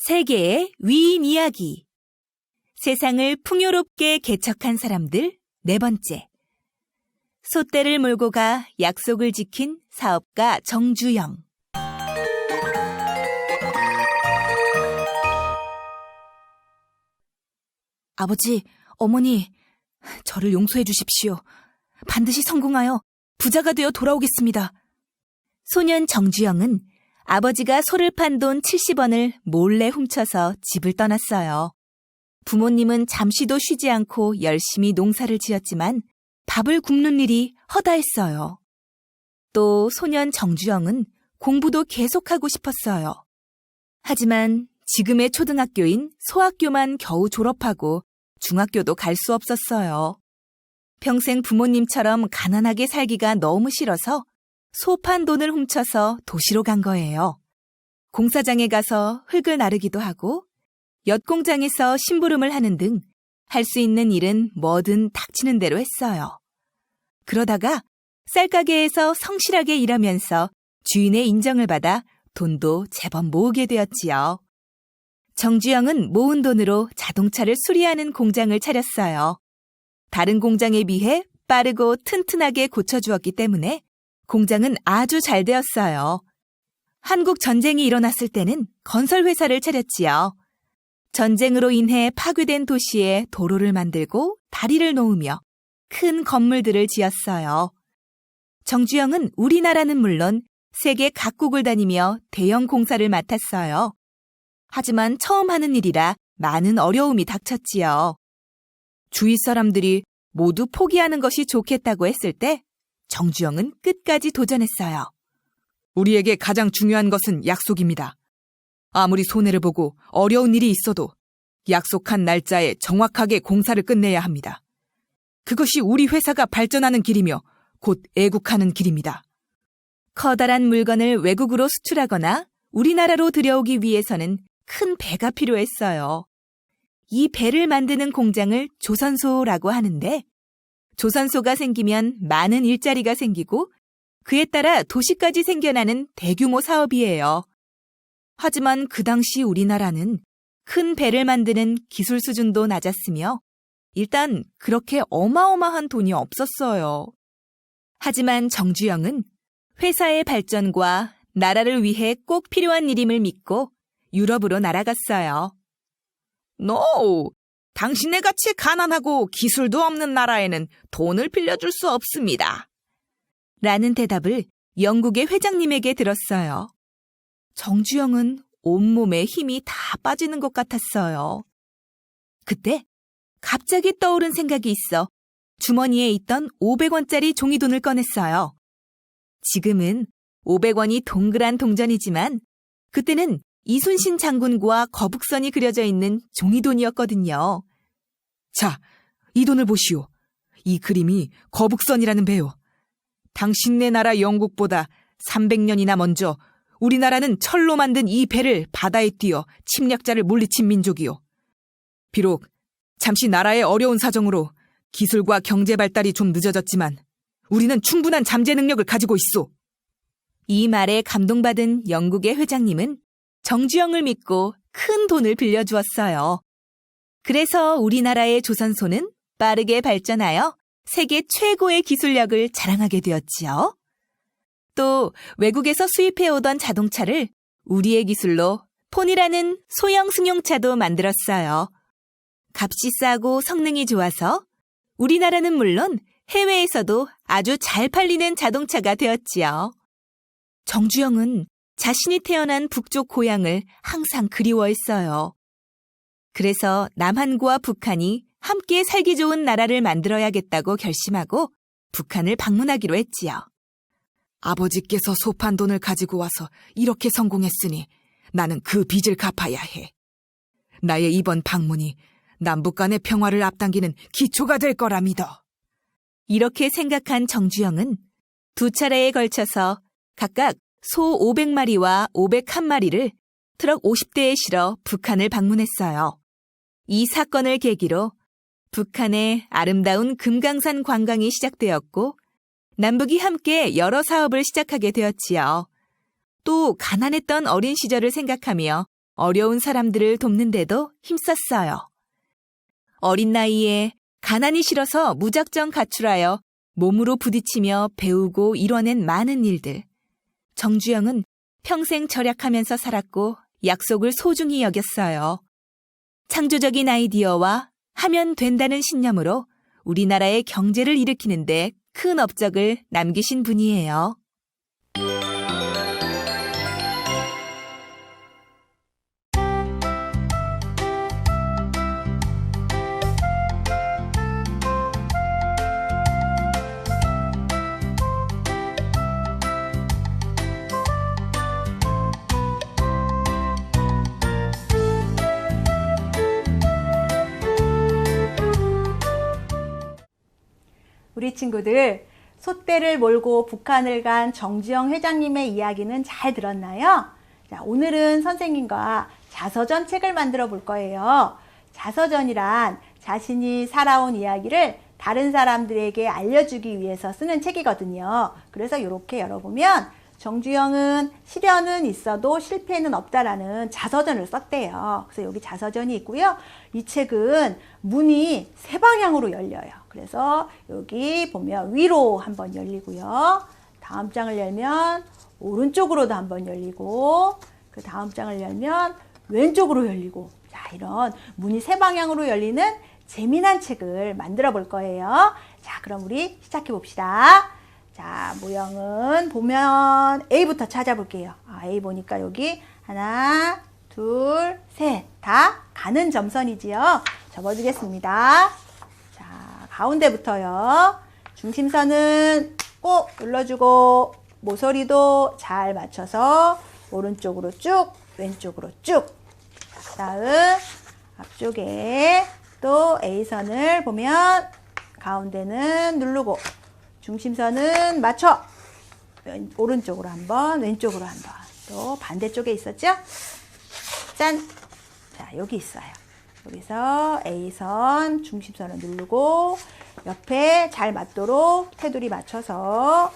세계의 위인 이야기. 세상을 풍요롭게 개척한 사람들 4번째. 소떼를 몰고 가 약속을 지킨 사업가 정주영. 아버지, 어머니, 저를 용서해 주십시오. 반드시 성공하여 부자가 되어 돌아오겠습니다. 소년 정주영은 아버지가 소를 판 돈 70원을 몰래 훔쳐서 집을 떠났어요. 부모님은 잠시도 쉬지 않고 열심히 농사를 지었지만 밥을 굶는 일이 허다했어요. 또 소년 정주영은 공부도 계속하고 싶었어요. 하지만 지금의 초등학교인 소학교만 겨우 졸업하고 중학교도 갈 수 없었어요. 평생 부모님처럼 가난하게 살기가 너무 싫어서 소 판 돈을 훔쳐서 도시로 간 거예요. 공사장에 가서 흙을 나르기도 하고 엿공장에서 심부름을 하는 등 할 수 있는 일은 뭐든 닥치는 대로 했어요. 그러다가 쌀가게에서 성실하게 일하면서 주인의 인정을 받아 돈도 제법 모으게 되었지요. 정주영은 모은 돈으로 자동차를 수리하는 공장을 차렸어요. 다른 공장에 비해 빠르고 튼튼하게 고쳐주었기 때문에 공장은 아주 잘 되었어요. 한국 전쟁이 일어났을 때는 건설회사를 차렸지요. 전쟁으로 인해 파괴된 도시에 도로를 만들고 다리를 놓으며 큰 건물들을 지었어요. 정주영은 우리나라는 물론 세계 각국을 다니며 대형 공사를 맡았어요. 하지만 처음 하는 일이라 많은 어려움이 닥쳤지요. 주위 사람들이 모두 포기하는 것이 좋겠다고 했을 때 정주영은 끝까지 도전했어요. 우리에게 가장 중요한 것은 약속입니다. 아무리 손해를 보고 어려운 일이 있어도 약속한 날짜에 정확하게 공사를 끝내야 합니다. 그것이 우리 회사가 발전하는 길이며 곧 애국하는 길입니다. 커다란 물건을 외국으로 수출하거나 우리나라로 들여오기 위해서는 큰 배가 필요했어요. 이 배를 만드는 공장을 조선소라고 하는데 조선소가 생기면 많은 일자리가 생기고 그에 따라 도시까지 생겨나는 대규모 사업이에요. 하지만 그 당시 우리나라는 큰 배를 만드는 기술 수준도 낮았으며 일단 그렇게 어마어마한 돈이 없었어요. 하지만 정주영은 회사의 발전과 나라를 위해 꼭 필요한 일임을 믿고 유럽으로 날아갔어요. No! 당신네 같이 가난하고 기술도 없는 나라에는 돈을 빌려줄 수 없습니다. 라는 대답을 영국의 회장님에게 들었어요. 정주영은 온몸에 힘이 다 빠지는 것 같았어요. 그때 갑자기 떠오른 생각이 있어 주머니에 있던 500원짜리 종이돈을 꺼냈어요. 지금은 500원이 동그란 동전이지만 그때는 이순신 장군과 거북선이 그려져 있는 종이돈이었거든요. 자, 이 돈을 보시오. 이 그림이 거북선이라는 배요. 당신네 나라 영국보다 300년이나 먼저 우리나라는 철로 만든 이 배를 바다에 띄어 침략자를 물리친 민족이요. 비록 잠시 나라의 어려운 사정으로 기술과 경제 발달이 좀 늦어졌지만 우리는 충분한 잠재 능력을 가지고 있소. 이 말에 감동받은 영국의 회장님은 정주영을 믿고 큰 돈을 빌려주었어요. 그래서 우리나라의 조선소는 빠르게 발전하여 세계 최고의 기술력을 자랑하게 되었지요. 또 외국에서 수입해오던 자동차를 우리의 기술로 폰이라는 소형 승용차도 만들었어요. 값이 싸고 성능이 좋아서 우리나라는 물론 해외에서도 아주 잘 팔리는 자동차가 되었지요. 정주영은 자신이 태어난 북쪽 고향을 항상 그리워했어요. 그래서 남한과 북한이 함께 살기 좋은 나라를 만들어야겠다고 결심하고 북한을 방문하기로 했지요. 아버지께서 소판 돈을 가지고 와서 이렇게 성공했으니 나는 그 빚을 갚아야 해. 나의 이번 방문이 남북 간의 평화를 앞당기는 기초가 될 거라 믿어. 이렇게 생각한 정주영은 2차례에 걸쳐서 각각 소 500마리와 501마리를 트럭 50대에 실어 북한을 방문했어요. 이 사건을 계기로 북한의 아름다운 금강산 관광이 시작되었고 남북이 함께 여러 사업을 시작하게 되었지요. 또 가난했던 어린 시절을 생각하며 어려운 사람들을 돕는데도 힘썼어요. 어린 나이에 가난이 싫어서 무작정 가출하여 몸으로 부딪히며 배우고 이뤄낸 많은 일들. 정주영은 평생 절약하면서 살았고 약속을 소중히 여겼어요. 창조적인 아이디어와 하면 된다는 신념으로 우리나라의 경제를 일으키는데 큰 업적을 남기신 분이에요. 우리 친구들, 솥대를 몰고 북한을 간 정주영 회장님의 이야기는 잘 들었나요? 자, 오늘은 선생님과 자서전 책을 만들어 볼 거예요. 자서전이란 자신이 살아온 이야기를 다른 사람들에게 알려주기 위해서 쓰는 책이거든요. 그래서 이렇게 열어보면 정주영은 시련은 있어도 실패는 없다라는 자서전을 썼대요. 그래서 여기 자서전이 있고요. 이 책은 문이 세 방향으로 열려요. 그래서 여기 보면 위로 한번 열리고요. 다음 장을 열면 오른쪽으로도 한번 열리고, 그 다음 장을 열면 왼쪽으로 열리고, 자, 이런 문이 세 방향으로 열리는 재미난 책을 만들어 볼 거예요. 자, 그럼 우리 시작해 봅시다. 자, 모형은 보면 A부터 찾아볼게요. A 보니까 여기 하나, 둘, 셋. 다 가는 점선이지요. 접어주겠습니다. 자, 가운데부터요. 중심선은 꼭 눌러주고 모서리도 잘 맞춰서 오른쪽으로 쭉, 왼쪽으로 쭉. 다음 앞쪽에 또 A선을 보면 가운데는 누르고 중심선은 맞춰 오른쪽으로 한번, 왼쪽으로 한번. 또 반대쪽에 있었죠? 짠! 자, 여기 있어요. 여기서 A선 중심선을 누르고 옆에 잘 맞도록 테두리 맞춰서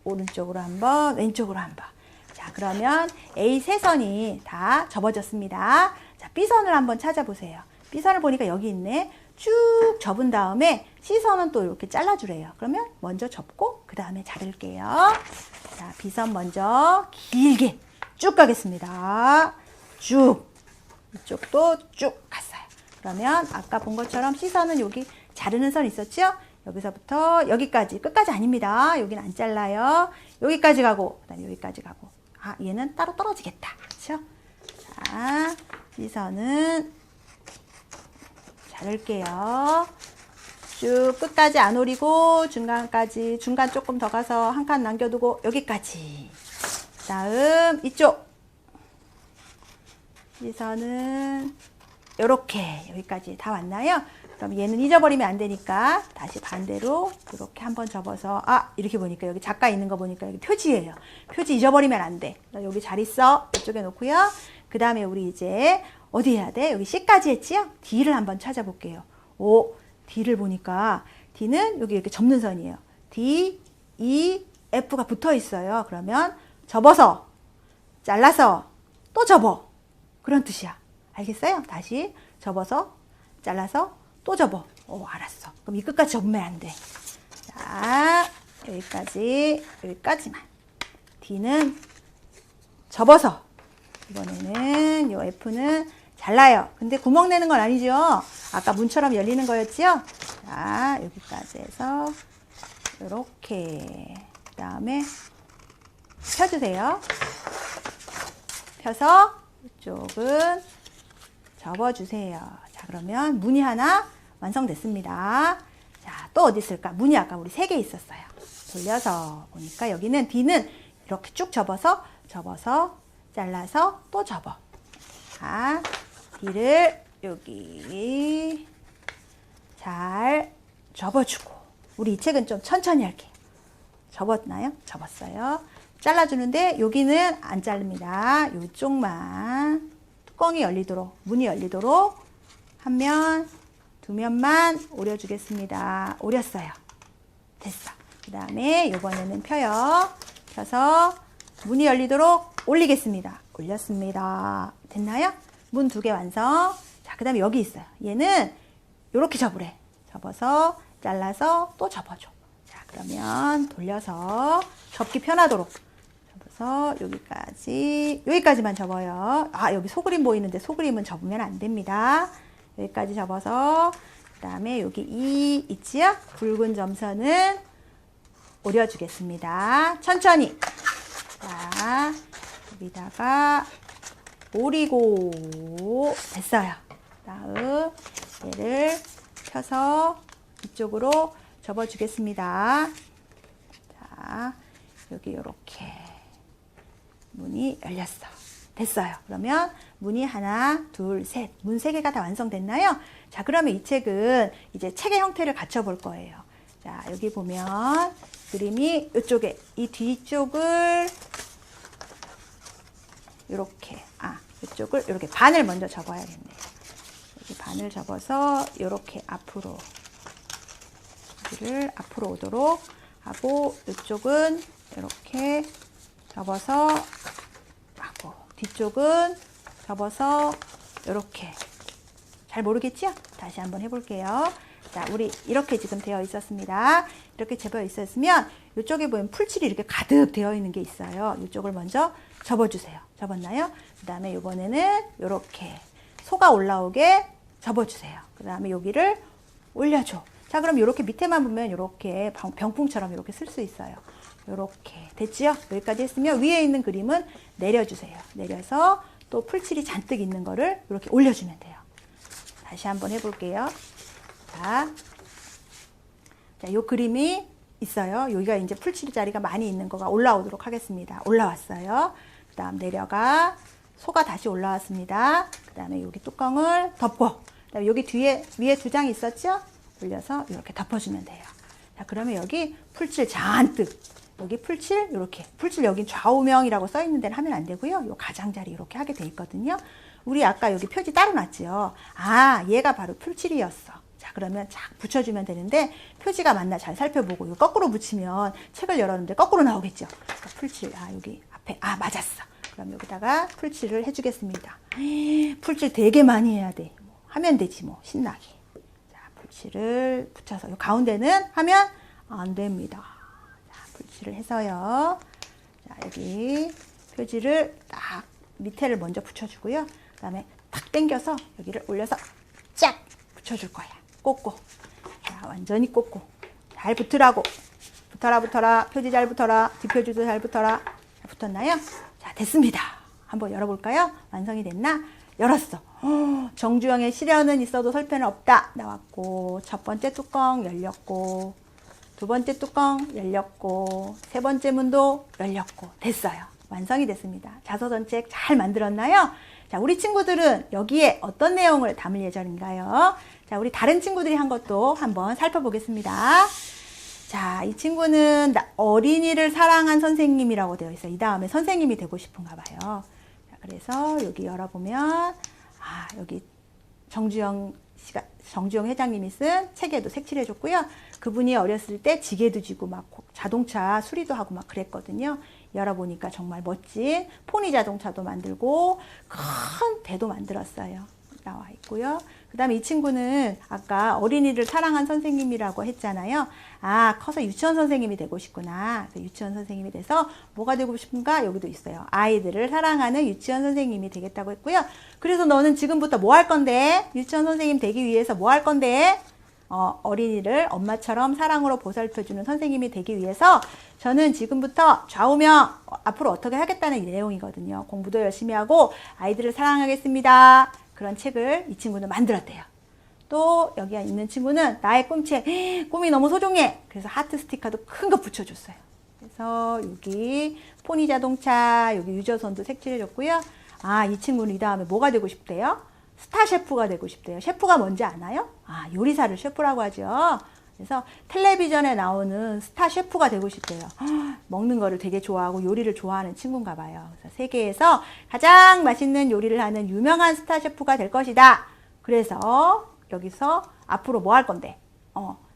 오른쪽으로 한번, 왼쪽으로 한번. 자, 그러면 A 세 선이 다 접어졌습니다. 자, B선을 한번 찾아보세요. B선을 보니까 여기 있네. 쭉 접은 다음에 C선은 또 이렇게 잘라주래요. 그러면 먼저 접고 그 다음에 자를게요. 자, B선 먼저 길게 쭉 가겠습니다. 쭉. 이쪽도 쭉 갔어요. 그러면 아까 본 것처럼 C선은 여기 자르는 선 있었죠? 여기서부터 여기까지, 끝까지 아닙니다. 여기는 안 잘라요. 여기까지 가고, 그 다음에 여기까지 가고. 아, 얘는 따로 떨어지겠다. 그렇죠? 자, C선은 자를게요. 쭉 끝까지 안 오리고 중간까지, 중간 조금 더 가서 한 칸 남겨두고 여기까지. 다음 이쪽 C선은 이렇게 여기까지 다 왔나요? 그럼 얘는 잊어버리면 안 되니까 다시 반대로 이렇게 한번 접어서, 아, 이렇게 보니까 여기 작가 있는 거 보니까 여기 표지예요. 표지 잊어버리면 안 돼. 여기 잘 있어. 이쪽에 놓고요. 그 다음에 우리 이제 어디 해야 돼? 여기 C까지 했지요? D를 한번 찾아볼게요. 오, D를 보니까 D는 여기 이렇게 접는 선이에요. D, E, F가 붙어 있어요. 그러면 접어서, 잘라서, 또 접어. 그런 뜻이야. 알겠어요? 다시 접어서, 잘라서, 또 접어. 오, 알았어. 그럼 이 끝까지 접으면 안 돼. 자, 여기까지, 여기까지만. D는 접어서, 이번에는 요 F는 잘라요. 근데 구멍 내는 건 아니죠. 아까 문처럼 열리는 거였지요. 자, 여기까지 해서 이렇게, 그 다음에 펴주세요. 펴서 이쪽은 접어주세요. 자, 그러면 무늬 하나 완성됐습니다. 자, 또 어디 있을까? 무늬 아까 우리 3개 있었어요. 돌려서 보니까 여기는 D는 이렇게 쭉 접어서, 잘라서 또 접어. 자, D를 여기 잘 접어주고. 우리 이 책은 좀 천천히 할게요. 접었나요? 접었어요. 잘라주는데 여기는 안 자릅니다. 이쪽만 뚜껑이 열리도록, 문이 열리도록 한 면, 두 면만 오려주겠습니다. 오렸어요. 됐어. 그 다음에 이번에는 펴요. 펴서 문이 열리도록 올리겠습니다. 올렸습니다. 됐나요? 문 2개 완성. 자, 그 다음에 여기 있어요. 얘는 이렇게 접으래. 접어서 잘라서 또 접어줘. 자, 그러면 돌려서 접기 편하도록 접어서 여기까지만 접어요. 아, 여기 소그림 보이는데 소그림은 접으면 안 됩니다. 여기까지 접어서 그 다음에 여기 이 있지요? 굵은 점선은 오려주겠습니다. 천천히. 자, 여기다가 오리고 됐어요. 다음 얘를 펴서 이쪽으로 접어주겠습니다. 자, 여기 이렇게 문이 열렸어. 됐어요. 그러면 문이 하나, 둘, 셋, 문 3개가 다 완성됐나요? 자, 그러면 이 책은 이제 책의 형태를 갖춰볼 거예요. 자, 여기 보면 그림이 이쪽에 이 뒤쪽을 이쪽을 이렇게 반을 먼저 접어야겠네요. 여기 반을 접어서 이렇게 앞으로 여기를 앞으로 오도록 하고 이쪽은 이렇게 접어서 하고 뒤쪽은 접어서 이렇게 잘 모르겠죠? 다시 한번 해볼게요. 자, 우리 이렇게 지금 되어 있었습니다. 이렇게 되어 있었으면 이쪽에 보면 풀칠이 이렇게 가득 되어 있는 게 있어요. 이쪽을 먼저 접어주세요. 접었나요? 그 다음에 이번에는 이렇게 소가 올라오게 접어주세요. 그 다음에 여기를 올려줘. 자, 그럼 이렇게 밑에만 보면 이렇게 병풍처럼 이렇게 쓸 수 있어요. 이렇게 됐지요? 여기까지 했으면 위에 있는 그림은 내려주세요. 내려서 또 풀칠이 잔뜩 있는 거를 이렇게 올려주면 돼요. 다시 한번 해볼게요. 자, 이 그림이 있어요. 여기가 이제 풀칠 자리가 많이 있는 거가 올라오도록 하겠습니다. 올라왔어요. 그 다음 내려가 소가 다시 올라왔습니다. 그 다음에 여기 뚜껑을 덮어. 그다음에 여기 뒤에 위에 2장이 있었죠? 올려서 이렇게 덮어주면 돼요. 자, 그러면 여기 풀칠 잔뜩 여기 풀칠 이렇게 풀칠 여기 좌우명이라고 써 있는 데는 하면 안 되고요. 요 가장자리 이렇게 하게 돼 있거든요. 우리 아까 여기 표지 따로 놨죠. 아, 얘가 바로 풀칠이었어. 자, 그러면 착 붙여주면 되는데 표지가 맞나 잘 살펴보고 이거 거꾸로 붙이면 책을 열었는데 거꾸로 나오겠죠. 그러니까 풀칠, 여기 앞에 맞았어. 그럼 여기다가 풀칠을 해주겠습니다. 풀칠 되게 많이 해야 돼. 하면 되지 뭐 신나게. 자, 풀칠을 붙여서 요 가운데는 하면 안 됩니다. 자, 풀칠을 해서요. 자, 여기 표지를 딱 밑에를 먼저 붙여주고요. 그 다음에 탁 당겨서 여기를 올려서 쫙 붙여줄 거야. 꽂고. 자, 완전히 꽂고. 잘 붙으라고. 붙어라. 표지 잘 붙어라. 뒷표지도 잘 붙어라. 자, 붙었나요? 자, 됐습니다. 한번 열어볼까요? 완성이 됐나? 열었어. 정주영의 시련은 있어도 설패는 없다. 나왔고, 첫 번째 뚜껑 열렸고, 두 번째 뚜껑 열렸고, 세 번째 문도 열렸고, 됐어요. 완성이 됐습니다. 자서전책 잘 만들었나요? 자, 우리 친구들은 여기에 어떤 내용을 담을 예정인가요? 자, 우리 다른 친구들이 한 것도 한번 살펴보겠습니다. 자, 이 친구는 어린이를 사랑한 선생님이라고 되어 있어요. 이 다음에 선생님이 되고 싶은가 봐요. 자, 그래서 여기 열어보면, 여기 정주영 회장님이 쓴 책에도 색칠해줬고요. 그분이 어렸을 때 지게도 지고 막 자동차 수리도 하고 막 그랬거든요. 열어보니까 정말 멋진 포니 자동차도 만들고 큰 배도 만들었어요. 나와 있고요. 그 다음에 이 친구는 아까 어린이를 사랑한 선생님이라고 했잖아요. 커서 유치원 선생님이 되고 싶구나. 유치원 선생님이 돼서 뭐가 되고 싶은가? 여기도 있어요. 아이들을 사랑하는 유치원 선생님이 되겠다고 했고요. 그래서 너는 지금부터 뭐 할 건데? 유치원 선생님 되기 위해서 뭐 할 건데? 어린이를 엄마처럼 사랑으로 보살펴주는 선생님이 되기 위해서 저는 지금부터 좌우명 앞으로 어떻게 하겠다는 이 내용이거든요. 공부도 열심히 하고 아이들을 사랑하겠습니다. 그런 책을 이 친구는 만들었대요. 또 여기 있는 친구는 나의 꿈책, 꿈이 너무 소중해. 그래서 하트 스티커도 큰 거 붙여줬어요. 그래서 여기 포니 자동차, 여기 유저선도 색칠해줬고요. 이 친구는 이 다음에 뭐가 되고 싶대요? 스타 셰프가 되고 싶대요. 셰프가 뭔지 아나요? 요리사를 셰프라고 하죠. 그래서 텔레비전에 나오는 스타 셰프가 되고 싶대요. 먹는 거를 되게 좋아하고 요리를 좋아하는 친구인가 봐요. 그래서 세계에서 가장 맛있는 요리를 하는 유명한 스타 셰프가 될 것이다. 그래서 여기서 앞으로 뭐 할 건데?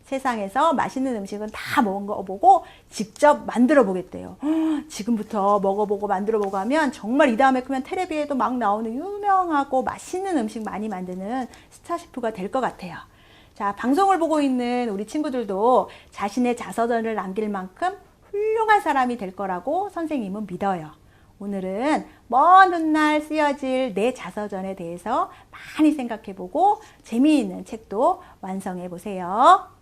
세상에서 맛있는 음식은 다 먹어보고 직접 만들어 보겠대요. 지금부터 먹어보고 만들어보고 하면 정말 이 다음에 크면 텔레비에도 막 나오는 유명하고 맛있는 음식 많이 만드는 스타 셰프가 될 것 같아요. 자, 방송을 보고 있는 우리 친구들도 자신의 자서전을 남길 만큼 훌륭한 사람이 될 거라고 선생님은 믿어요. 오늘은 먼 훗날 쓰여질 내 자서전에 대해서 많이 생각해보고 재미있는 책도 완성해 보세요.